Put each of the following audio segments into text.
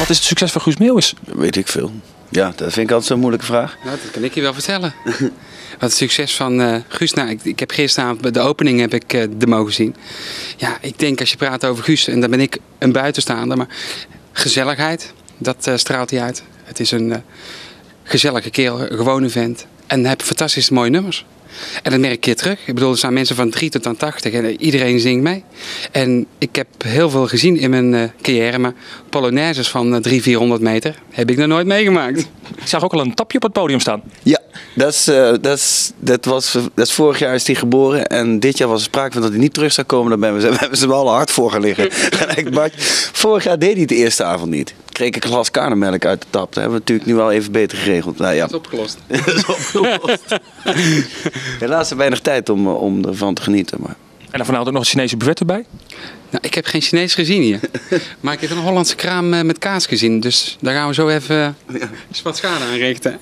Wat is het succes van Guus Meeuwis? Weet ik veel. Ja, dat vind ik altijd zo'n moeilijke vraag. Nou, dat kan ik je wel vertellen. Wat het succes van Guus, nou, ik heb gisteravond bij de opening heb ik de mogen zien. Ja, ik denk als je praat over Guus, en dan ben ik een buitenstaander, maar gezelligheid, dat straalt hij uit. Het is een gezellige kerel, een gewone vent. En hij heeft fantastisch mooie nummers. En dat merk ik keer terug. Ik bedoel, er staan mensen van 3 tot aan 80 en iedereen zingt mee. En ik heb heel veel gezien in mijn carrière, maar polonaises van 300-400 meter heb ik nog nooit meegemaakt. Ik zag ook al een tapje op het podium staan. Ja, dat is vorig jaar is hij geboren en dit jaar was er sprake van dat hij niet terug zou komen. Daar hebben ze hem al hard voor gaan liggen. Vorig jaar deed hij het de eerste avond niet. Kreeg ik een glas karnemelk uit de tap. Dat hebben we natuurlijk nu wel even beter geregeld. Nou, ja. Dat is opgelost. Dat is opgelost. Helaas er weinig tijd om ervan te genieten. Maar. En dan vanavond ook nog een Chinese buffet erbij. Nou, ik heb geen Chinees gezien hier. Maar ik heb een Hollandse kraam met kaas gezien. Dus daar gaan we zo even wat schade aan richten.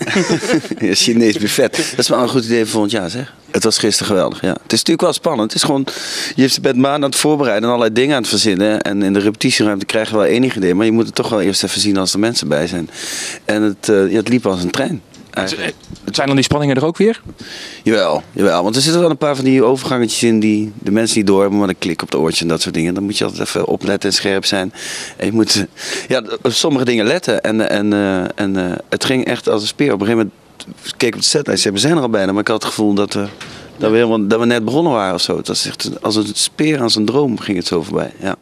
Ja, Chinees buffet. Dat is wel een goed idee voor volgend jaar, zeg. Het was gisteren geweldig, ja. Het is natuurlijk wel spannend. Het is gewoon, je bent maanden aan het voorbereiden en allerlei dingen aan het verzinnen. En in de repetitieruimte krijg je wel enig idee. Maar je moet het toch wel eerst even zien als er mensen bij zijn. En het liep als een trein. Zijn dan die spanningen er ook weer? Jawel, want er zitten wel een paar van die overgangetjes in die de mensen niet door hebben, maar een klik op de oortje en dat soort dingen. Dan moet je altijd even opletten en scherp zijn. En je moet op sommige dingen letten. En het ging echt als een speer. Op een gegeven moment keek ik op de setlijst, we zijn er al bijna, maar ik had het gevoel dat we net begonnen waren of zo. Het was echt als een speer aan zijn droom ging het zo voorbij. Ja.